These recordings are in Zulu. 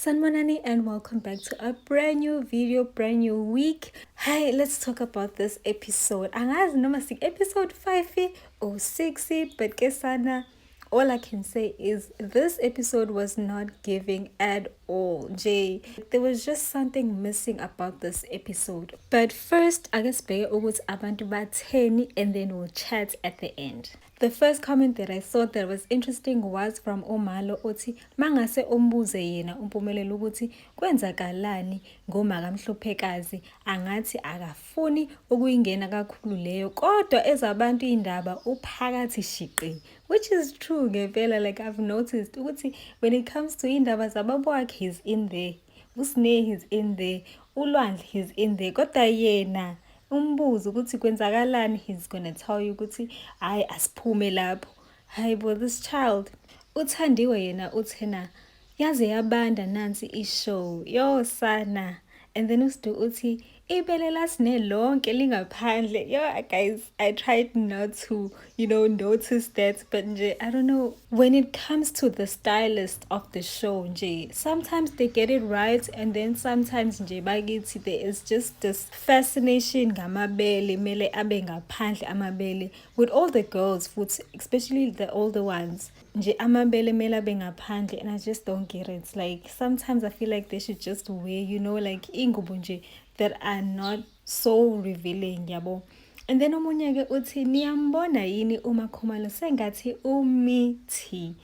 Sanmonani and welcome back to a brand new video, brand new week. Hi, let's talk about this episode. Angazi noma episode 5 or 6, but kesana, all I can say is this episode was not giving at all. There was just something missing about this episode. But first, I guess ukuthi abantu batheni and then we'll chat at the end. The first comment that I thought that was interesting was from Omalo othi mangase umbuze yena uMpumelelo ukuthi kwenzakalani ngomaka mhlophekazi angathi akafuni ukuyingena kakhulu leyo kodwa ezabantu indaba uphakathi shiqi, which is true ngempela. Like I've noticed ukuthi when it comes to indaba zababwakhe he's in there, uSneh he's in there, uLwandle he's in there, kodwa yena umbuzo ukuthi kwenzakalani he's gonna tell you ukuthi hayi asiphume lapho. Hayibo, this child uthandiwe yena uthena yaze yabanda nansi ishow yo sana, and then uSdu uthi ibele laSneh lonke lingaphandle. Yo guys, I tried not to notice that, but nje, I don't know, when it comes to the stylist of the show nje, sometimes they get it right and then sometimes nje bakithi there is just this fascination ngamabele mele abe ngaphandle amabele with all the girls futhi, especially the older ones nje amabele mele abe ngaphandle, and I just don't get it. Like sometimes I feel like they should just wear like ingubo nje that are not so revealing, yabo. And then omunye ke uthi niyambona yini uMakhumalo sengathi umithi.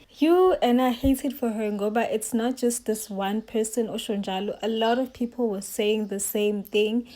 And I hate it for her ngoba it's not just this one person osho njalo. A lot of people were saying the same thing.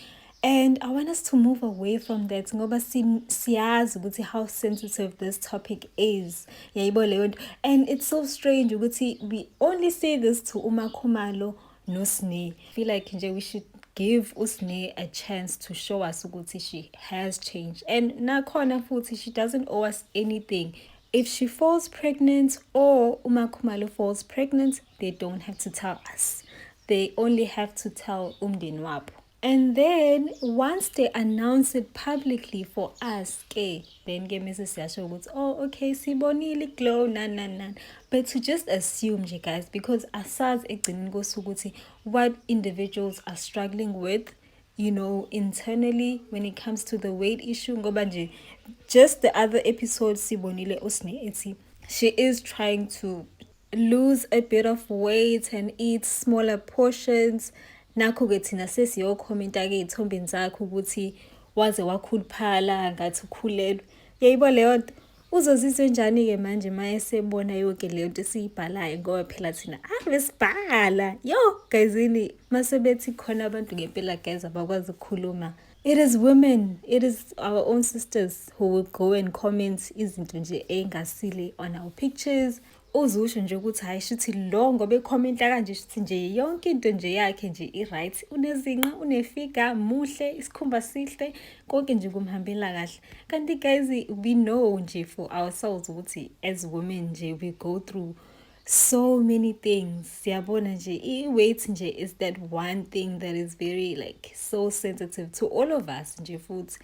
And I want us to move away from that ngoba siyazi ukuthi how sensitive this topic is. And it's so strange ukuthi we only say this to uMakhumalo no Sneh. I feel like nje we should give uSneh a chance to show us ukuthi she has changed. And nakhona futhi she doesn't owe us anything. If she falls pregnant or uMakhumalo falls pregnant, they don't have to tell us. They only have to tell umndeni wabo. And then once they announce it publicly for us, then Mrs. Yasho would, oh, okay, sibonile glow, nan. But to just assume, guys, because asaz suguti what individuals are struggling with, internally when it comes to the weight issue. Ngobanje, just the other episode, sibonile uSneh eti, she is trying to lose a bit of weight and eat smaller portions. Nakho-ke thina sesiyocomment-ke ey'thombeni zakho ukuthi waze wakhuluphala ngathi ukhulelwe. Yayibo leyo nto uzozizwe njani-ke manje uma esebona yonke leyo nto esiyibhalayo ngoba phela thina ave sibhala. Yo guyzini, masebethi khona abantu ngempela guys abakwazi ukukhuluma. It is women, it is our own sisters who will go and comment izinto nje engasile on our pictures. Uzusho nje ukuthi hayi shithi lo ngoba ekhomenta kanje shithi nje yonke into nje yakhe nje i-right, unezinqa, unefiga, muhle, isikhumba sihle, konke nje kumhambela kahle. Kanti guys, we know nje for ourselves ukuthi as women nje we go through so many things. Siyabona nje i-weight nje is that one thing that is very like so sensitive to all of us nje futhi.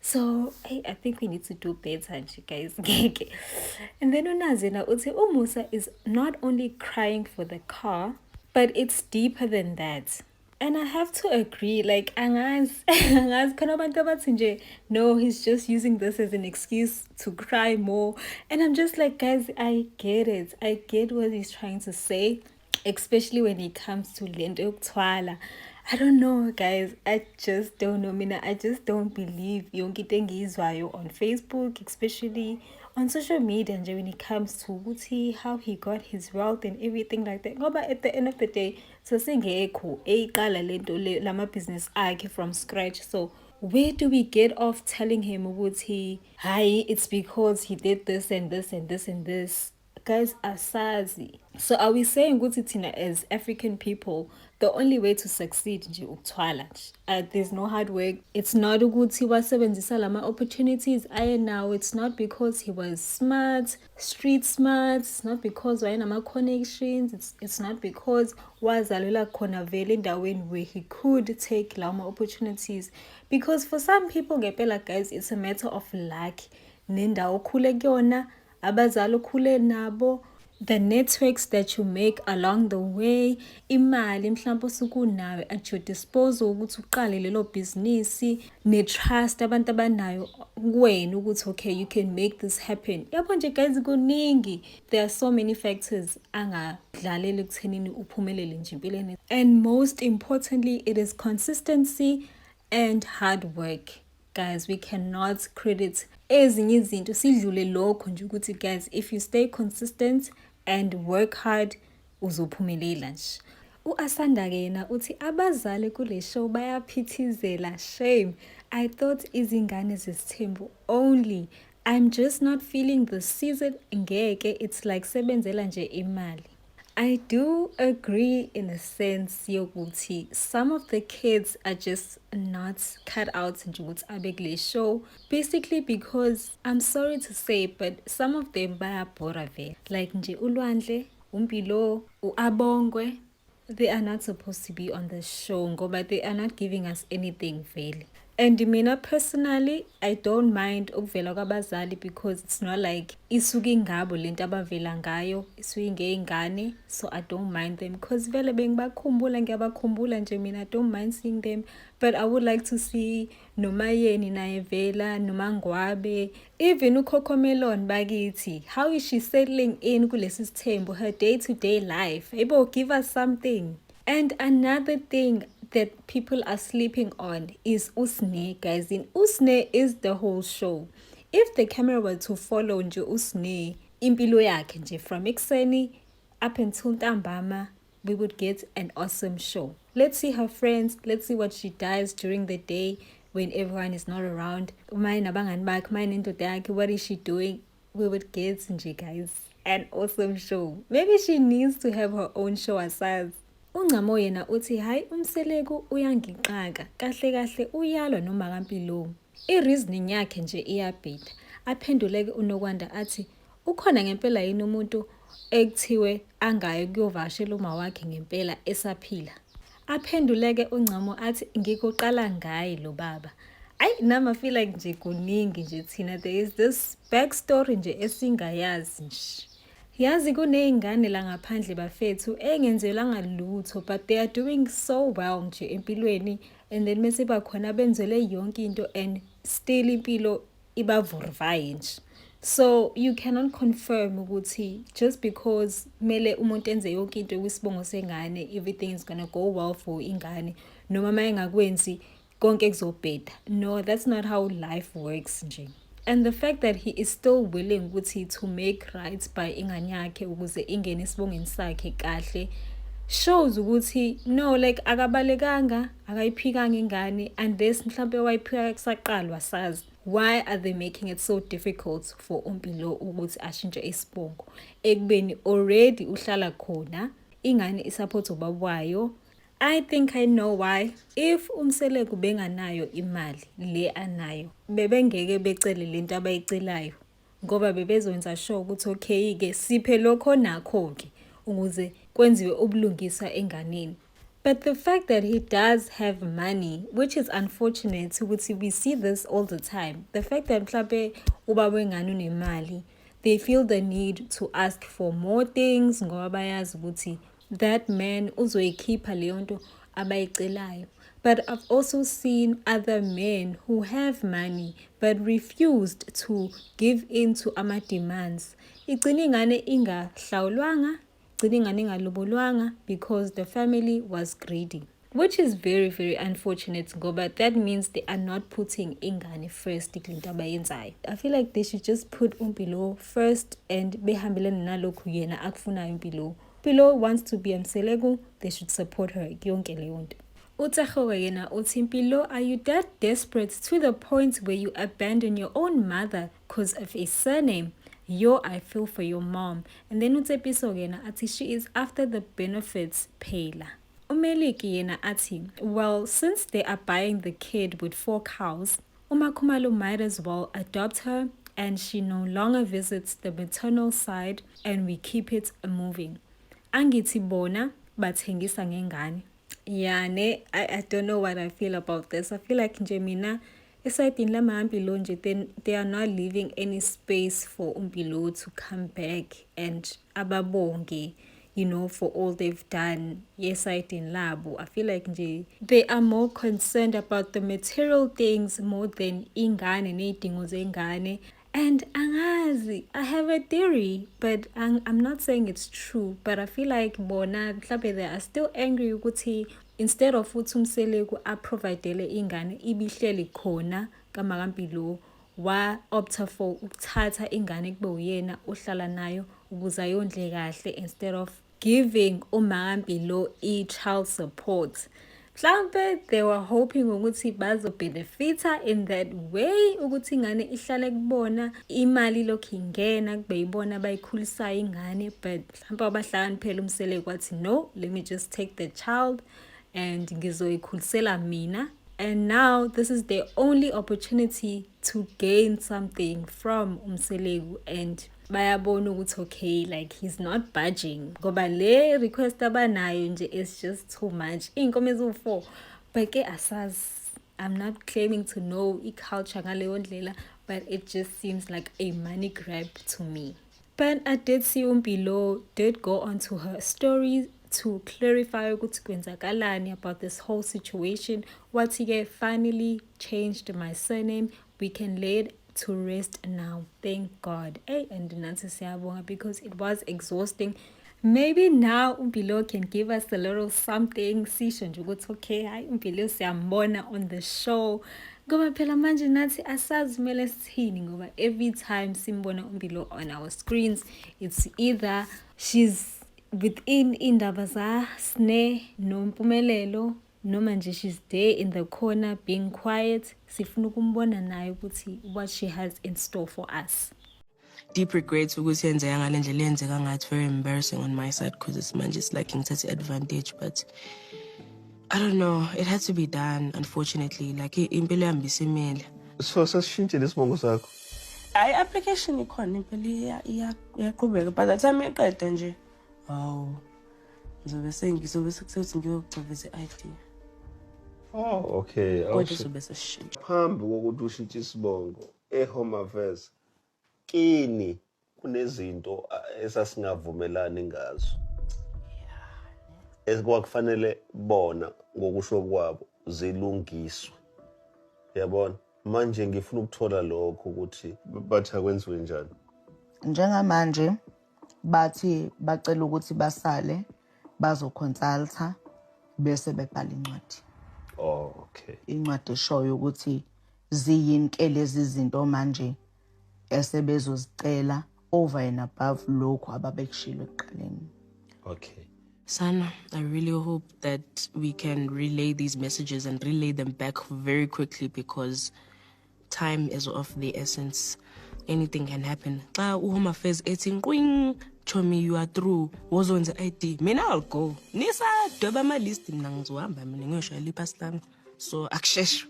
So I think we need to do better, guys. And then unazina uthi uMusa is not only crying for the car, but it's deeper than that. And I have to agree, like angazi khona abantu abathi nje no, he's just using this as an excuse to cry more. And I'm just like, guys, I get it. I get what he's trying to say, especially when it comes to lento yokuthwala. I don't know, guys. I just don't know. Mina, I just don't believe yonke into engiyizwayo on Facebook, especially on social media, and when it comes to ukuthi how he got his wealth and everything like that. Ngoba at the end of the day, sasingekho eyiqala lento lama-business akhe from scratch. So where do we get off telling him ukuthi hayi, it's because he did this and this and this and this? Guys, asazi. So are we saying ukuthi thina as African people, the only way to succeed nje ukuthwala nje? There's no hard work. It's not ukuthi wasebenzisa lama opportunities aye now. It's not because he was smart, street smart. It's not because wayenama connections. It's not because wazalela khona vele endaweni where he could take lama opportunities. Because for some people ngempela guys, it's a matter of luck. Nendawo okhule kuyona, abazali okhule nabo, the networks that you make along the way, imali mhlawumbe usukunayo at your disposal ukuthi uqale lelo business, ne-trust abantu abanayo kuwena ukuthi okay, you can make this happen. Yabo nje guys, kuningi. There are so many factors angadlalela ekuthenini uphumelele nje empilweni. And most importantly, it is consistency and hard work. Guys, we cannot credit ezinye izinto sidlule lokho nje ukuthi guys, if you stay consistent and work hard uzophumelela nje. U-Asanda ke yena uthi abazali kule show bayaphithizela. Shame. I thought izingane zesithembu only. I'm just not feeling the season. Ngeke, it's like sebenzela nje imali. I do agree in a sense yokuthi some of the kids are just not cut out nje ukuthi abe kule show, basically because I'm sorry to say but some of them bayabhora vele, like nje uLwandle, uMpilo, uAbongwe, they are not supposed to be on the show ngoba they are not giving us anything vele. And mina personally, I don't mind ukuvela kwabazali because it's not like isuke ngabo lento abavela ngayo, isuke ngeyingane, so I don't mind them because vele bengibakhumbula, ngiyabakhumbula nje mina, I don't mind seeing them. But I would like to see Nomayeni naye vela, Nomangwabe, even uCocomelon bakithi. How is she settling in kulesi sithembu, her day-to-day life? Ebo, give us something. And another thing that people are sleeping on is Usne, guys. In Usne is the whole show. If the camera were to follow nje Usne impilo yakhe nje from ekuseni up until ntambama, we would get an awesome show. Let's see her friends, let's see what she does during the day when everyone is not around. Mine abangani bakhe, mine indoda yakhe, what is she doing? We would get nje guys an awesome show. Maybe she needs to have her own show aside. uNgcamo yena uthi hayi umseleku uyangiqaka kahle kahle uyalwa noma kaMpilo. I-reasoning yakhe nje iyabhida. Aphenduleke uNokwanda athi ukhona ngempela yini umuntu ekuthiwe angayo kuyovashela uma wakhe ngempela esaphila. Aphenduleke uNgcamo athi ngikuqala ngaye lo baba. Ayi nami I feel like nje kuningi nje thina, there is this backstory nje esingayazi nje. Yazi kuneyingane la ngaphandle bafethu engenzelanga lutho but they are doing so well nje empilweni, and then mase bakhona benzele yonke into and still impilo ibavurvaye nje. So you cannot confirm ukuthi just because mele umuntu enze yonke into kwisibongo sengane everything is gonna go well for ingane, noma mayengakwenzi konke kuzobheda. No, that's not how life works nje. And the fact that he is still willing to make right by ingane yakhe ukuze ingene esibongeni sakhe kahle shows ukuthi no, like akabalekanga, akayiphikanga ingane, and this mhlambe wayiphika kusaqalwa sazi. Why are they making it so difficult for uMpilo ukuthi ashintshe isibongo ekubeni already uhlala khona, ingane isupport ubaba wayo? I think I know why. If umseleku benganayo imali le anayo, bebengeke becele lento abayicelayo ngoba bebezwenza sure ukuthi okay ke siphe lokho nakho ke ukuze kwenziwe ubulungisa enganeni. But the fact that he does have money, which is unfortunate ukuthi we see this all the time. The fact that mhlawumbe ubaba wengane unemali, they feel the need to ask for more things ngoba bayazi ukuthi that man uzoyikhipha leyo nto abayicelayo. But I've also seen other men who have money but refused to give in to ama demands. Igcina ingane ingahlawulwanga, igcina ingane ingalobolwanga because the family was greedy, which is very, very unfortunate ngoba that means they are not putting ingane first into abayenzayo. I feel like they should just put uMpilo first and behambelana nalokhu yena akufunayo uMpilo. Pilo wants to be Mseleku, they should support her yonke leyo nto. Utsahoka yena uthi Mpilo, are you that desperate to the point where you abandon your own mother cause of a surname? Yo, I feel for your mom. And then utsepiso yena ati she is after the benefits phela. Umeliki yena ati, well, since they are buying the kid with 4 cows, uMakhumalo might as well adopt her and she no longer visits the maternal side and we keep it moving. Angithi bona bathengisa ngengane. Yeah, I don't know what I feel about this. I feel like nje mina esayidini lamaMpilo nje, then they are not leaving any space for Mpilo to come back and ababonge, you know, for all they've done. Yes, esayidini labo. I feel like nje they are more concerned about the material things more than ingane nezidingo zengane. And angazi, I have a theory, but I'm not saying it's true, but I feel like bona mhlawumbe they are still angry ukuthi instead of ukuthi uMseleku aprovidele ingane ibihleli khona kaMakaMpilo, wa opta for ukuthatha ingane kube uyena ohlala nayo ukuze ayondle kahle instead of giving uMakaMpilo i-child support. Mhlawumbe they were hoping ukuthi bazobenefita in that way ukuthi ingane ihlale kubona, imali lokhu ingena kube yibona bayikhulisayo ingane, but mhlawumbe abahlakaniphela uMseleku wathi no, let me just take the child and ngizoyikhulisela mina. And now this is their only opportunity to gain something from uMseleku, and bayabona ukuthi okay, like he's not budging ngoba le request abanayo nje is just too much. Inkomo eziwu4 but ke asazi, I'm not claiming to know i-culture ngaleyo ndlela, but it just seems like a money grab to me. But I did see Mpilo did go onto her stories to clarify ukuthi kwenzakalani about this whole situation. Wathi-ke finally changed my surname. We can lay it to rest now. Thank God. Hey, and nathi siyabonga because it was exhausting. Maybe now Mpilo can give us a little something. Sisho nje ukuthi okay, hayi Mpilo siyambona on the show. Ngoba phela manje nathi asazi kumele sithini ngoba every time simbona Mpilo on our screens, it's either she's within indaba zaSne noMpumelelo noma nje she's there in the corner being quiet. Sifuna ukumbona naye ukuthi what she has in store for us. Deep regrets ukuthi yenzeka ngale ndlela yenzeka ngathi very embarrassing on my side because it's manje just like ngithathe advantage, but I don't know, it had to be done unfortunately, like impilo yami bisimile. So sasishintshe lesibongo sakho. Hayi application ikhona impilo iyaqhubeka, but the time iqeda nje hawu ngizobe sekusethi ngiyogcovisa i-ID. Oh, okay. Kodwa izobe sesishintsha. Phambi kokuthi ushintshe isibongo eHome Affairs kini kunezinto esasingavumelani ngazo. Ekwakufanele bona ngokusho kwabo zilungiswe. Yabona? Manje ngifuna ukuthola lokho ukuthi bathi akwenziwe njani. Njengamanje bathi bacela ukuthi basale bazoconsulta bese bebhala incwadi. Oh, okay. Incwadi eshoyo ukuthi ziyini ke lezi zinto manje esebezozicela over and above lokho ababekushilo ekuqaleni. Okay. Sana, I really hope that we can relay these messages and relay them back very quickly because time is of the essence. Anything can happen. Xa uHome Affairs ethi nqwing Chomi, you are through. Wozonze ID. Mina I'll go. Nisa doba ama list mina ngizohamba mina ngiyoshaya ipass lami. So akusheshe.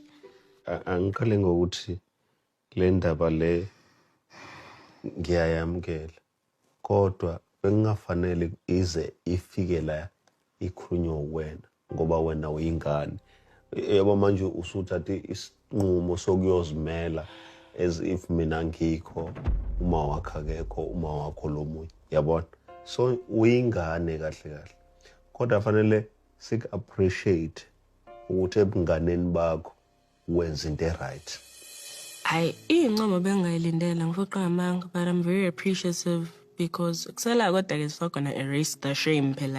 Angiqale ngokuthi le ndaba le ngiyayamkela. Kodwa bengafanele ize ifike la ikhulunywa wena ngoba wena uyingane. Yabo manje usuthathe isinqumo sokuyozimela as if mina ngikho uma wakho akekho uma wakho lomunye. Yabona? So uyingane kahle kahle. Kodwa fanele sik appreciate ukuthi ebunganeni bakho wenza into right. Hayi inqomo bengayilindela ngifoqa amanga, but I'm very appreciative because kusela kodwa ke so gonna erase the shame phela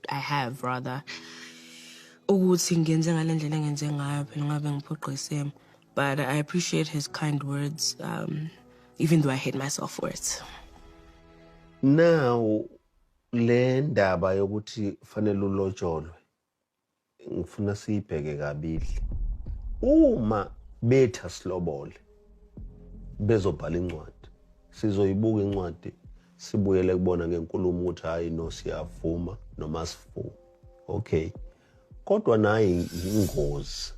I have rather ukuthi ngenze ngale ndlela engenze ngayo phela ngabe ngiphoqa isimo. But I appreciate his kind words, even though I hate myself for it. Now le ndaba yokuthi fanele ulotsholwe ngifuna siyibheke kabili. Uma betha silobole bezobhala incwadi, sizoyibuka incwadi sibuyele kubona ngenkulumo ukuthi hayi no siyavuma noma sifuna. Okay. Kodwa nayi ingozi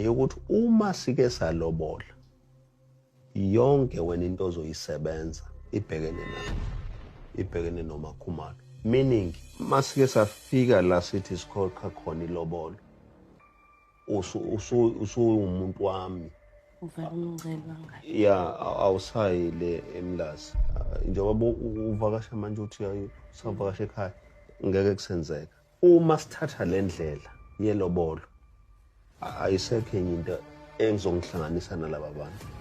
ukuthi uma sike salobola yonke wena into ozoyisebenza ibhekene nayo, ibhekene nomakhumalo, meaning masike safika la sithi sikhokha khona ilobolo, usuwumuntu wami. Uvela umngcele wangani. Ya awusayi le eMlazi. Njengoba uvakasha manje uthi usavakasha ekhaya ngeke kusenzeka. Uma sithatha le ndlela yelobolo ayisekho enye into engizongihlanganisa nalaba bantu.